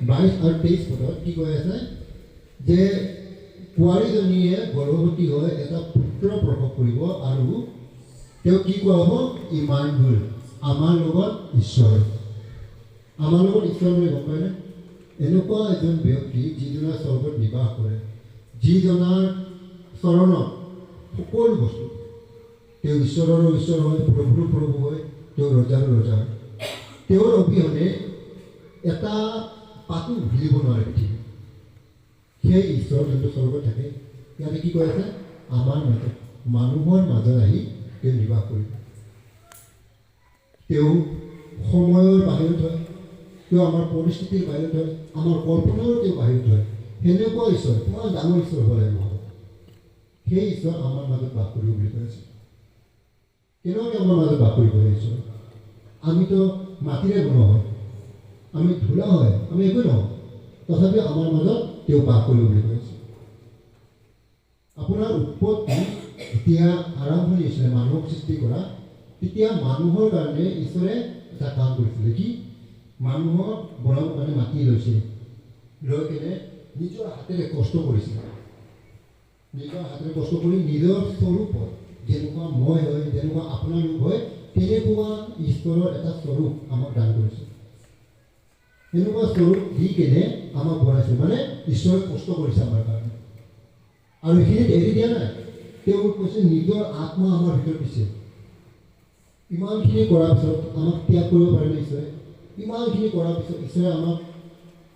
22 আৰু 23 পদত কি কৈ আছে যে কুঁৱাৰীজনীয়ে গৰ্ভৱতী হৈ এটা পুত্ৰ প্ৰসৱ কৰিব আৰু তেওঁ কি কোৱা হ'ব ইমানুৱেল আমাৰ লগত ঈশ্বৰ বুলি গম পায়নে এনেকুৱা এজন ব্যক্তি যিজনে স্বৰ্গত নিবাস কৰে যিজনাৰ চৰণত সকলো বস্তু তেওঁ ঈশ্বৰৰো ঈশ্বৰ হয় প্ৰভুৰো প্ৰভু হয় তেওঁ ৰজাৰো ৰজা হয় তেওঁৰ অবিহনে এটা পাতো হিলিব নোৱাৰে পৃথিৱী সেই ঈশ্বৰ যোনটো স্বৰ্গত থাকে ইয়াতে কি কৈ আছে আমাৰ মাজত মানুহৰ মাজত আহি তেওঁ নিবাস কৰিব তেওঁ সময়ৰ বাহিৰত হয় তেওঁ আমাৰ পৰিস্থিতিৰ বাহিৰত হয় আমাৰ কল্পনাৰো তেওঁ বাহিৰত হয় সেনেকুৱা ঈশ্বৰ কিমান ডাঙৰ ঈশ্বৰ হ'ব লাগিব সেই ঈশ্বৰ আমাৰ মাজত বাস কৰিব বুলি কৈ আছে কেনেকৈ আমাৰ মাজত বাস কৰিব ঈশ্বৰ আমিতো মাটিৰে বনোৱা হয় আমি ধূলা হয় আমি একো নহয় তথাপিও আমাৰ মাজত তেওঁ বাস কৰিব বুলি কৈ আছে আপোনাৰ উৎপত্তি যেতিয়া আৰম্ভণি হৈছিলে মানুহক সৃষ্টি কৰা তেতিয়া মানুহৰ কাৰণে ঈশ্বৰে এটা কাম কৰিছিলে কি মানুহক বনাবৰ কাৰণে মাটি লৈছে লৈ কেনে নিজৰ হাতেৰে কষ্ট কৰিছিলে নিজৰ হাতেৰে কষ্ট কৰি নিজৰ স্বৰূপত যেনেকুৱা মই হয় যেনেকুৱা আপোনালোক হয় তেনেকুৱা ঈশ্বৰৰ এটা স্বৰূপ আমাক দান কৰিছে এনেকুৱা স্বৰূপ দি কেনে আমাক বনাইছে মানে ঈশ্বৰে কষ্ট কৰিছে আমাৰ কাৰণে আৰু এইখিনিত এৰি দিয়া নাই তেওঁ কৈছে নিজৰ আত্মা আমাৰ ভিতৰত দিছে ইমানখিনি কৰাৰ পিছত আমাক ত্যাগ কৰিব পাৰিলে ঈশ্বৰে ইমানখিনি কৰাৰ পিছত ঈশ্বৰে আমাক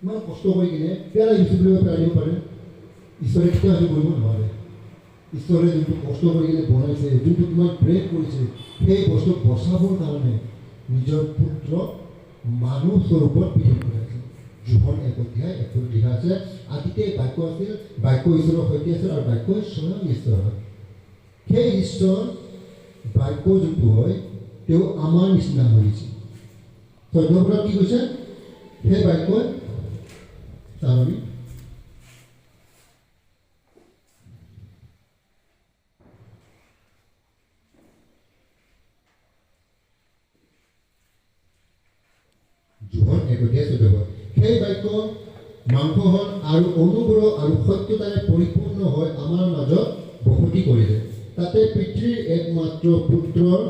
ইমান কষ্ট কৰি কিনে পেলাই দিছোঁ বুলি পেলাই দিব পাৰে ঈশ্বৰে কেতিয়াও সেইটো কৰিব নোৱাৰে ঈশ্বৰে যোনটো কষ্ট কৰি কিনে বনাইছে যোনটো কিমান প্ৰেম কৰিছে সেই বস্তু বচাবৰ কাৰণে নিজৰ পুত্ৰ মানুহ স্বৰূপত পৃথিৱী পঠাইছে যোহন 1 অধ্যায় 1 পদ লিখা আছে আদিতে বাক্য আছিল বাক্য ঈশ্বৰৰ সৈতে আছিল আৰু বাক্য স্বয়ং ঈশ্বৰ হয় সেই ঈশ্বৰ বাক্য যোনটো হয় তেওঁ আমাৰ নিচিনা হৈছে চৈধ্যপদত কি কৈছে সেই বাক্য চাবি যোহন 1 অধ্যায় 14 পদ সেই বাক্য মাংস হ'ল আৰু অনুগ্ৰহ আৰু সত্যতাৰে পৰিপূৰ্ণ হৈ আমাৰ মাজত বসতি কৰিলে তাতে পিতৃৰ একমাত্ৰ পুত্ৰৰ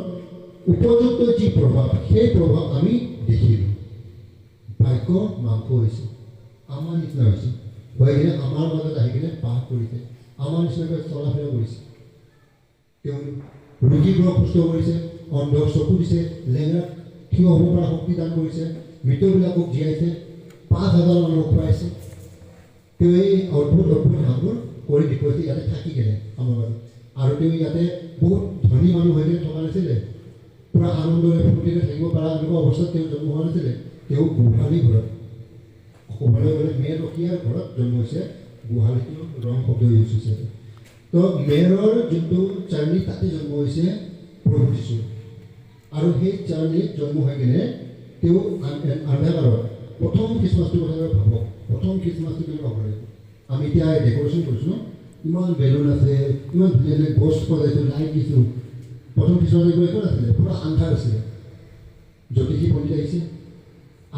উপযুক্ত যি প্ৰভাৱ সেই প্ৰভাৱ আমি দেখিলোঁ বাক্য মাংস হৈছে আমাৰ নিচিনা হৈছে হৈ কিনে আমাৰ মাজত আহি কিনে বাস কৰিছে আমাৰ নিচিনাকৈ চলাফেৰা কৰিছে তেওঁ ৰোগীবোৰক সুস্থ কৰিছে অন্ধক চকু দিছে লেঙেৰাক থিয় হ'ব পৰা শক্তি দান কৰিছে মৃতবিলাকক জীয়াইছে 5,000 মানুহক খুৱাইছে তেওঁ এই অদ্ভুত কামবোৰ কৰি দেখুৱাইছে ইয়াতে থাকি কেনে আমাৰ মাজত আৰু তেওঁ ইয়াতে বহুত ধনী মানুহ হৈ কিনে থকা নাছিলে পূৰা আনন্দৰে ফূৰ্তিৰে থাকিব পৰা এনেকুৱা অৱস্থাত তেওঁ জন্ম হোৱা নাছিলে তেওঁ গোহালি ঘৰত ক'বলৈ গ'লে মেৰখীয়াৰ ঘৰত জন্ম হৈছে গোহালিটো ৰং শব্দ ইউজ হৈছে তো মেৰৰ যোনটো জাৰ্ণি তাতে জন্ম হৈছে প্ৰভু যীশু আৰু সেই জাৰ্ণিত জন্ম হৈ কিনে তেওঁ আন্ধাৰত প্ৰথম খ্ৰীষ্টমাছটোৰ কথা ভাবক প্ৰথম খ্ৰীষ্টমাছটো কেনেকুৱা হ'ব লাগিব আমি এতিয়া ডেক'ৰেশ্যন কৰিছোঁ ইমান বেলুন আছে ইমান ধুনীয়া ধুনীয়া গছ সজাইছোঁ লাইট দিছোঁ প্ৰথম খ্ৰীষ্টমাছ একো নাছিলে পূৰা আন্ধাৰ আছিলে জ্যোতিষী পণ্ডিত আহিছে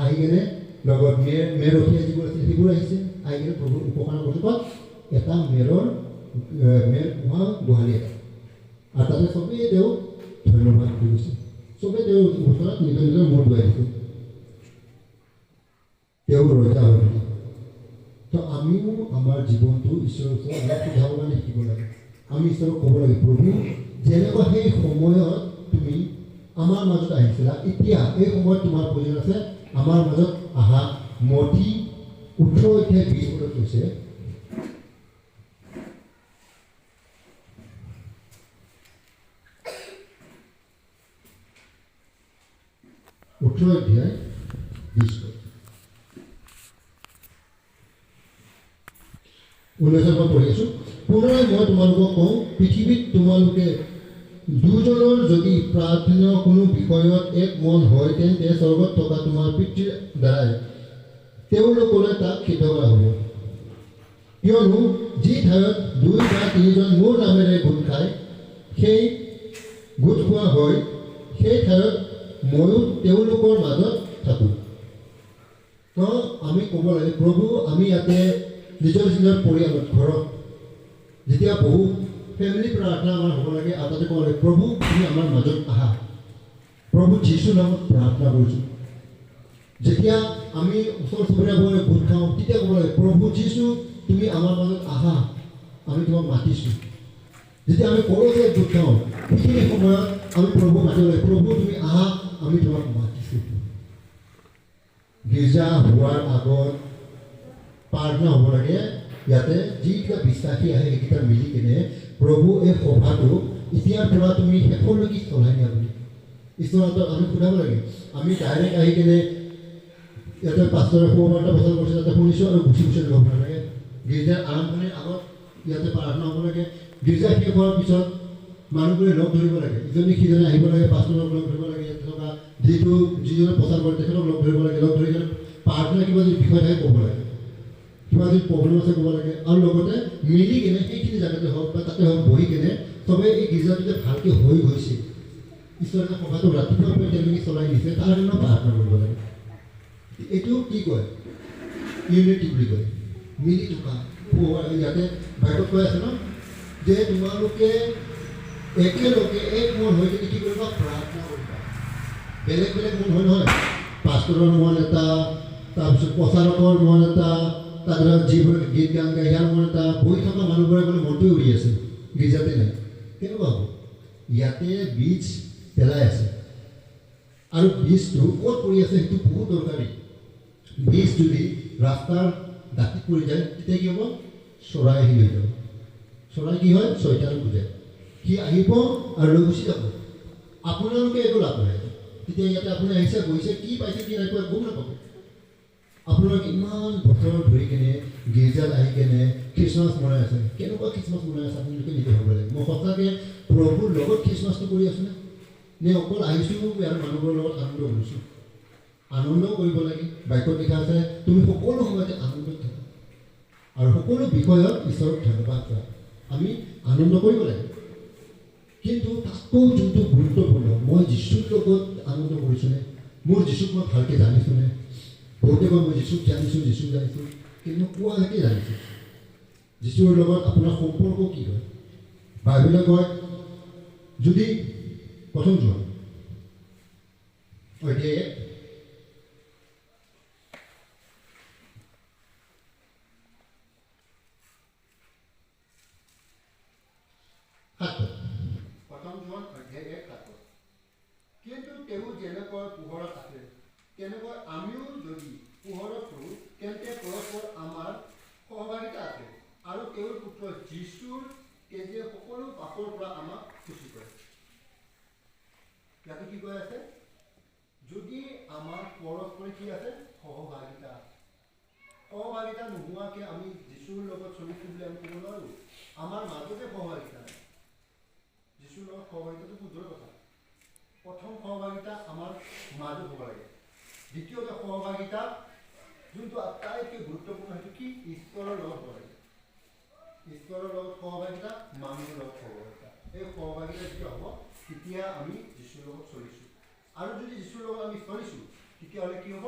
আহি কেনে লগত মেৰখীয়া যিবোৰ আছিল সেইবোৰ আহিছে আহি কিনে প্ৰভুৰ উপকাৰ কৰিছে এটা মেৰ পোহা গোহালি এটা আৰু তাতে চবেই তেওঁ ধন্যবাদ দি গৈছে চবেই তেওঁৰ ওচৰত নিজৰ নিজৰ মূৰ ধুৱাই দিছে তেওঁ ৰজা হৈ থাকে তো আমিও আমাৰ জীৱনটো ঈশ্বৰৰ ওচৰত অলপ সোধাবৰ কাৰণে শিকিব লাগে আমি ঈশ্বৰক ক'ব লাগে প্ৰভু যেনেকুৱা সেই সময়ত তুমি আমাৰ মাজত আহিছিলা এতিয়া এই সময়ত তোমাৰ প্ৰয়োজন আছে আমাৰ মাজত আহা মঠি 18 অধ্যায় 20 পদত কৈছে 18 অধ্যায় 20 পদ 19 পদ পঢ়ি আছোঁ পুনৰাই মই তোমালোকক কওঁ পৃথিৱীত তোমালোকে দুজনৰ যদি প্ৰাৰ্থনা কোনো বিষয়ত এক মন হয় তেন্তে স্বৰ্গত থকা তোমাৰ পিতৃৰ দ্বাৰাই তেওঁলোকলৈ তাক সিদ্ধ কৰা হ'ব কিয়নো যি ঠাইত 2 বা 3জন মোৰ নামেৰে গোট খায় সেই গোট খোৱা হয় সেই ঠাইত ময়ো তেওঁলোকৰ মাজত থাকোঁ তো তো আমি ক'ব লাগে প্ৰভু আমি ইয়াতে নিজৰ নিজৰ পৰিয়ালত ঘৰত যেতিয়া বহু ফেমিলি প্ৰাৰ্থনা আমাৰ হ'ব লাগে আৰু তাতে ক'ব লাগে প্ৰভু তুমি আমাৰ মাজত আহা প্ৰভু যীশুৰ নামত প্ৰাৰ্থনা কৰিছোঁ যেতিয়া আমি ওচৰ চুবুৰীয়াবোৰে গোট খাওঁ তেতিয়া ক'ব লাগে প্ৰভু যীশু তুমি আমাৰ মাজত আহা আমি তোমাক মাতিছোঁ যেতিয়া আমি কলেজত গোট খাওঁ সেইখিনি সময়ত আমি প্ৰভু মাতিব লাগে প্ৰভু তুমি আহা আমি তোমাক মাতিছোঁ গীৰ্জা হোৱাৰ আগত প্ৰাৰ্থনা হ'ব লাগে ইয়াতে যিকেইটা বিশ্বাসী আহে সেইকেইটা মিলি কিনে প্ৰভু এই সভাটো এতিয়াৰ পৰা তুমি শেষলৈকে চলাই নিয়া বুলি ঈশ্বৰৰ হাতত আমি সোধাব লাগে আমি ডাইৰেক্ট আহি কিনে ইয়াতে পাঁচৰে সোমবাৰটা বছৰ কৰিছে তাতে শুনিছোঁ আৰু গুচি গুচি ল'ব নালাগে গীৰ্জাৰ আৰম্ভণিৰ আগত ইয়াতে প্ৰাৰ্থনা হ'ব লাগে গীৰ্জা শেষ হোৱাৰ পিছত মানুহবোৰে লগ ধৰিব লাগে ইজনে সিজনে আহিব লাগে পাঁচজনক লগ ধৰিব লাগে ইয়াত থকা যিজনে প্ৰচাৰ কৰে তেখেতক লগ ধৰিব লাগে লগ ধৰি কিনে প্ৰাৰ্থনা কিবা যদি বিষয় থাকে ক'ব লাগে কিবা যদি প্ৰব্লেম আছে ক'ব লাগে আৰু লগতে মিলি কিনে সেইখিনি জেগাতে হওক বা তাতে হওক বহি কিনে চবেই এই গীৰ্জাটো যে ভালকৈ হৈ গৈছে ঈশ্বৰৰ সভাটো ৰাতিপুৱাৰ পৰা তেওঁলোকে চলাই নিছে তাৰ কাৰণে প্ৰাৰ্থনা কৰিব লাগে এইটো কি কয় ইউনিটি বুলি কয় মিলি থকা ইয়াতে বাইকত কৈ আছে ন যে তোমালোকে একেলগে এক মন হৈ কিনে কি কৰিবা প্ৰাৰ্থনা কৰিবা বেলেগ বেলেগ মন হয় নহয় পাষ্টৰৰ মন এটা তাৰপিছত প্ৰচাৰকৰ মন এটা তাৰপিছত যিবোৰ গীত গান গাই ইয়াৰ মন এটা বহি থকা মানুহবোৰে মানে মনটো উৰি আছে গীৰ্জাতে নাই কেনেকুৱা হ'ব ইয়াতে বীজ পেলাই আছে আৰু বীজটো ক'ত পৰি আছে সেইটো বহুত দৰকাৰী বীজ যদি ৰাস্তাৰ দাঁতিত পৰি যায় তেতিয়া কি হ'ব চৰাই আহি লৈ যাব চৰাই কি হয় ছয়তান বুজায় সি আহিব আৰু লৈ গুচি যাব আপোনালোকে একো লাভ নাই তেতিয়া ইয়াতে আপুনি আহিছে গৈছে কি পাইছে কি নাই পোৱা গম নাপাব আপোনালোকে ইমান বছৰ ধৰি কিনে গীৰ্জাত আহি কিনে খ্ৰীষ্টমাছ মনাই আছে কেনেকুৱা খ্ৰীষ্টমাছ মনাই আছে আপোনালোকে নিজে হ'ব লাগে মই সঁচাকৈ প্ৰভুৰ লগত খ্ৰীষ্টমাছটো কৰি আছোনে নে অকল আহিছোঁ ইয়াৰ মানুহবোৰৰ লগত আনন্দ কৰিছোঁ আনন্দও কৰিব লাগে বাইকত লিখা আছে তুমি সকলো সময়তে আনন্দত থাকা আৰু সকলো বিষয়ত ঈশ্বৰক ধন্যবাদ কৰা আমি আনন্দ কৰিব লাগে কিন্তু তাতকৈ যোনটো গুৰুত্বপূৰ্ণ মই যীশুৰ লগত আনন্দ কৰিছোঁনে মোৰ যীশুক মই ভালকৈ জানিছোঁনে বহুতে কয় মই যীশুক জানিছোঁ কিন্তু কোৱালৈকে জানিছোঁ যীশুৰ লগত আপোনাৰ সম্পৰ্ক কি হয় বাইবেলে কয় যদি প্ৰথম যোৱা অধ্যায় 1 প্ৰথম যোৱা অধ্যায় 1 কিন্তু তেওঁ যেনেকৈ পোহৰত আছে তেনেকৈ আমিও যদি পোহৰত থাকোঁ তেন্তে পৰস্পৰ আমাৰ সহভাগিতা আছে আৰু তেওঁৰ পুত্ৰ যীশুৰ তেজে সকলো পাপৰ পৰা আমাক খুচি কৰে ইয়াতে কি কৈ আছে যদি আমাৰ পৰস্পৰে কি আছে সহভাগিতা নোহোৱাকৈ আমি যীশুৰ লগত চলিছোঁ বুলি আমি ক'ব নোৱাৰোঁ আমাৰ মাজতে সহভাগিতা নাই যীশুৰ লগত সহভাগিতাটো শুদ্ধৰ কথা প্ৰথম সহভাগিতা আমাৰ মাজত হ'ব লাগে দ্বিতীয়তে সহভাগিতা যোনটো আটাইতকৈ গুৰুত্বপূৰ্ণ সেইটো কি ঈশ্বৰৰ লগত হ'ব লাগে ঈশ্বৰৰ লগত সহভাগিতা মানুহৰ লগত সহভাগিতা এই সহভাগিতা যেতিয়া হ'ব তেতিয়া আমি যীশুৰ লগত চলিছোঁ আৰু যদি যীশুৰ লগত আমি চলিছোঁ তেতিয়াহ'লে কি হ'ব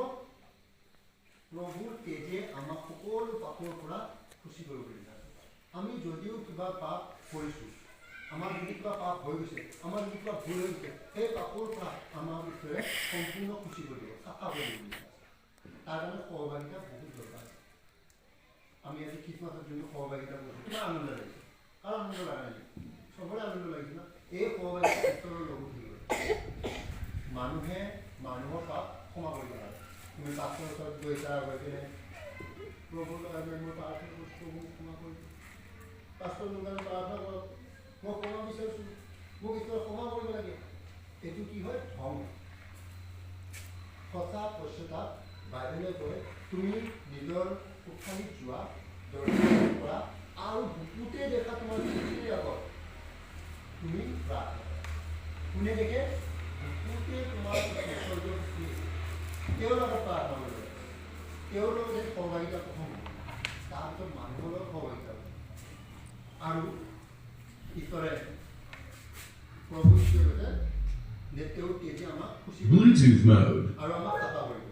প্ৰভুৰ তেজে আমাক সকলো পাপৰ পৰা খুচি কৰিব পাৰিব আমি যদিও কিবা পাপ কৰিছোঁ আমাৰ যদি কিবা পাপ হৈ গৈছে আমাৰ যদি কিবা ভুল হৈ গৈছে সেই পাপৰ পৰা আমাৰ বিষয়ে সম্পূৰ্ণ খুচি কৰিব চাফা কৰিব তাৰ কাৰণে সহভাগিতা বহুত দৰকাৰ আমি আজি খ্ৰীষ্টমাছৰ যোনটো সহভাগিতা কৰিছোঁ কিমান আনন্দ লাগিছে কাৰ আনন্দ লগা নাই চবৰে আনন্দ লাগিছে না এই সহভাগিতা ঈশ্বৰৰ লগত থাকিব মানুহে মানুহৰ পাপ ক্ষমা কৰিব লাগে তুমি পাছৰ ওচৰত গৈছা গৈ কিনে প্ৰভুৰ কাৰণে মই প্ৰাৰ্থনা কৰিছোঁ মোক ক্ষমা কৰিব পাছৰ কাৰণে প্ৰাৰ্থনা কৰক মই ক্ষমা বিচাৰিছোঁ মোক ঈশ্বৰ ক্ষমা কৰিব লাগে এইটো কি হয় ধৰ্ম সঁচা পশ্চাতাপ বাইবেলে কয় তুমি নিজৰ কোঠালিত যোৱা দৰ্শন কৰা আৰু বুকুতে দেখা তোমাৰ দৃষ্টিৰ আগত তুমি প্ৰাৰ্থনা কৰা কোনে দেখে বুকুতে তোমাৰ তেওঁৰ লগত প্ৰাৰ্থনা কৰিব লাগে তেওঁৰ লগত এই সহভাগিতা প্ৰথম তাৰপিছত মানুহৰ লগত সহভাগিতা আৰু ঈশ্বৰে প্ৰভু ঈশ্বৰে যে তেওঁৰ তেজে আমাক খুচি Bluetooth mode. আৰু আমাক চাফা কৰিব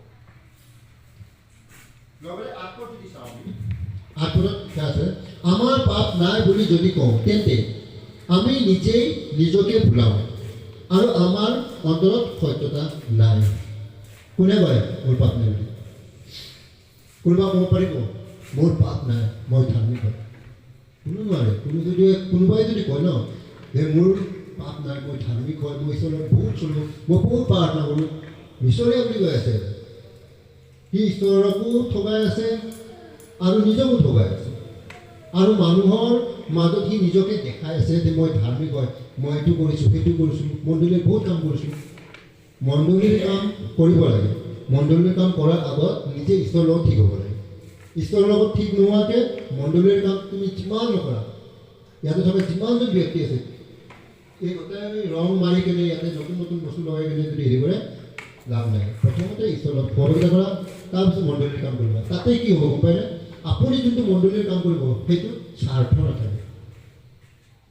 আত্মৰত আছে আমাৰ পাপ নাই বুলি যদি কওঁ তেন্তে আমি নিজেই নিজকে ভুলাওঁ আৰু আমাৰ অন্তৰত সত্যতা নাই। কোনে কয় মোৰ পাপ নাই বুলি? কোনোবা ক'ব পাৰিব মোৰ পাপ নাই, মই ধাৰ্মিক হয়? কোনো নোৱাৰে। কোনোবাই যদি কয় ন যে মোৰ পাপ নাই, মই ধাৰ্মিক হয়, মই ঈশ্বৰৰ বহুত চলোঁ, মই বহুত প্ৰাৰ্থনা কৰোঁ, ঈশ্বৰীয়া বুলি কৈ আছে। সি ঈশ্বৰকো ঠগাই আছে আৰু নিজকো ঠগাই আছে আৰু মানুহৰ মাজত সি নিজকে দেখাই আছে যে মই ধাৰ্মিক হয়, মই এইটো কৰিছোঁ, সেইটো কৰিছোঁ, মণ্ডলীৰ বহুত কাম কৰিছোঁ। মণ্ডলীৰ কাম কৰিব লাগে। মণ্ডলীৰ কাম কৰাৰ আগত নিজে ঈশ্বৰৰ লগত ঠিক হ'ব লাগে। ঈশ্বৰৰ লগত ঠিক নোহোৱাকৈ মণ্ডলীৰ কাম তুমি যিমান নকৰা, ইয়াতে থকা যিমানজন ব্যক্তি আছে এই গোটেই আমি ৰং মাৰি কিনে ইয়াতে নতুন নতুন বস্তু লগাই কিনে যদি হেৰি কৰে লাভ নাই। প্ৰথমতে ঈশ্বৰৰ লগত সহযোগিতা কৰা, তাৰপিছত মণ্ডলীৰ কাম কৰিবা। তাতে কি হ'ব গম পায়নে? আপুনি যোনটো মণ্ডলীৰ কাম কৰিব সেইটো স্বাৰ্থ নাথাকে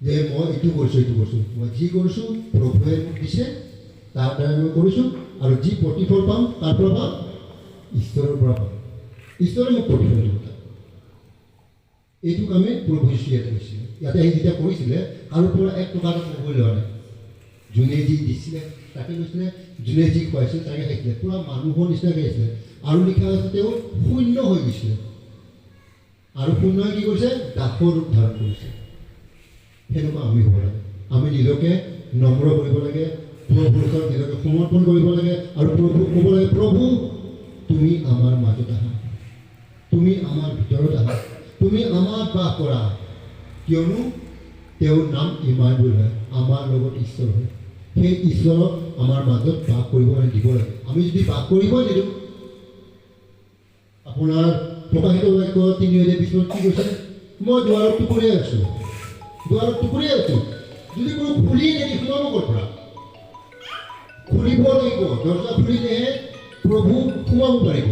যে মই এইটো কৰিছোঁ, মই যি কৰিছোঁ প্ৰভুৱে মোক দিছে, তাৰ দ্বাৰা মই কৰিছোঁ আৰু যি প্ৰতিফল পাম তাৰ পৰা পাম, ঈশ্বৰৰ পৰা পাম। ঈশ্বৰে মোক প্ৰতিফল দিব। এইটো কামে প্ৰভু যীশুৱে ইয়াতে কৰিছিলে। ইয়াতে আহি যেতিয়া কৰিছিলে কাৰো পৰা 1 টকা এটা ক'বলৈ লোৱা নাই। যোনে যি দিছিলে তাকে লৈছিলে, যোনে যি খুৱাইছিলে তাকে খাইছিলে, পূৰা মানুহৰ নিচিনাকৈ আহিছিলে। আৰু লিখা আছে তেওঁ শূন্য হৈ গৈছিলে আৰু শূন্যই কি কৰিছে? দাসৰ ৰূপ ধাৰণ কৰিছে। সেনেকুৱা আমি হ'ব লাগে। আমি নিজকে নম্ৰ কৰিব লাগে, প্ৰভুৰ ওচৰত নিজকে সমৰ্পণ কৰিব লাগে আৰু প্ৰভুক ক'ব লাগে, প্ৰভু তুমি আমাৰ মাজত আহা, তুমি আমাৰ ভিতৰত আহা, তুমি আমাৰ বাস কৰা। কিয়নো তেওঁৰ নাম ইমানুৱেল হয়, আমাৰ লগত ঈশ্বৰ হয়। সেই ঈশ্বৰক আমাৰ মাজত বাস কৰিবলৈ দিব লাগে। আমি যদি বাস কৰিবই নিদিওঁ, আপোনাৰ প্ৰকাশিত বাক্য 3:20 কি কৈছে? মই দুৱাৰত টুকুৰিয়াই আছোঁ, দুৱাৰত টুকুৰিয়াই আছোঁ, যদি কোনো খুলিয়ে নিদি সোমাব ক'ৰ পৰা? খুলিব লাগিব। দৰজা খুলিলেহে প্ৰভু সোমাব পাৰিব।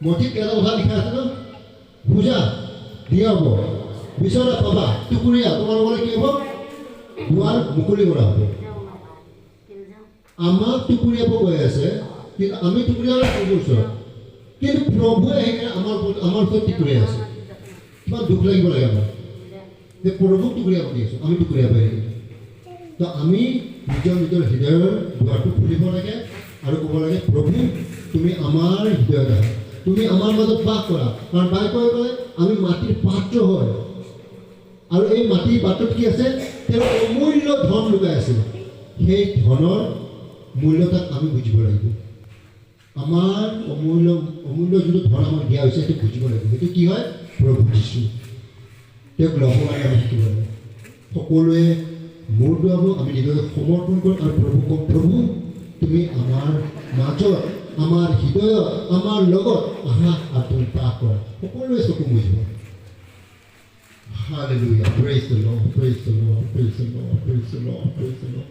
মঠিত এটা কথা লিখা আছে ন, খোজা দিয়া হ'ব, বিচৰা পাবা, টুকুৰীয়া তোমালোকৰ কি হ'ব? দুৱাৰ মুকলি কৰা হ'ব। আমাক টুকুৰীয়াব কৈ আছে, কিন্তু আমি টুকুৰীয়া প্ৰভুৰ ওচৰত, কিন্তু প্ৰভুৱে সেইকাৰণে আমাৰ ওচৰত টুকুৰীয়াই আছে। কিমান দুখ লাগিব লাগে আমাৰ যে প্ৰভুক টুকুৰীয়াব দি আছোঁ, আমি টুকুৰীয়াব লাগিব। তো আমি নিজৰ হৃদয়ৰ দুৱাৰটো খুলিব লাগে আৰু ক'ব লাগে, প্ৰভু তুমি আমাৰ হৃদয়ত আহা, তুমি আমাৰ মাজত বাস কৰা। কাৰণ বাইকই ক'লে আমি মাটিৰ পাত্ৰ হয় আৰু এই মাটিৰ পাত্ৰত কি আছে? তেওঁ অমূল্য ধন লুকাই আছে। সেই ধনৰ মূল্যতাক আমি বুজিব লাগিব। আমাৰ অমূল্য যোনটো ধন আমাক দিয়া হৈছে সেইটো বুজিব লাগিব। সেইটো কি হয়? প্ৰভু যীশু। তেওঁক ল'ব লাগে, আমি শিকিব লাগে। সকলোৱে মূৰ দোৱাব, আমি নিজকে সমৰ্পণ কৰোঁ আৰু প্ৰভুক কওঁ, প্ৰভু তুমি আমাৰ মাজত, আমাৰ হৃদয়ত, আমাৰ লগত আহা আৰু তুমি বাস কৰা। সকলোৱে চকু Mujib. Hallelujah. Praise the Lord. Praise the Lord. Praise the Lord. Praise the Lord. Praise the Lord.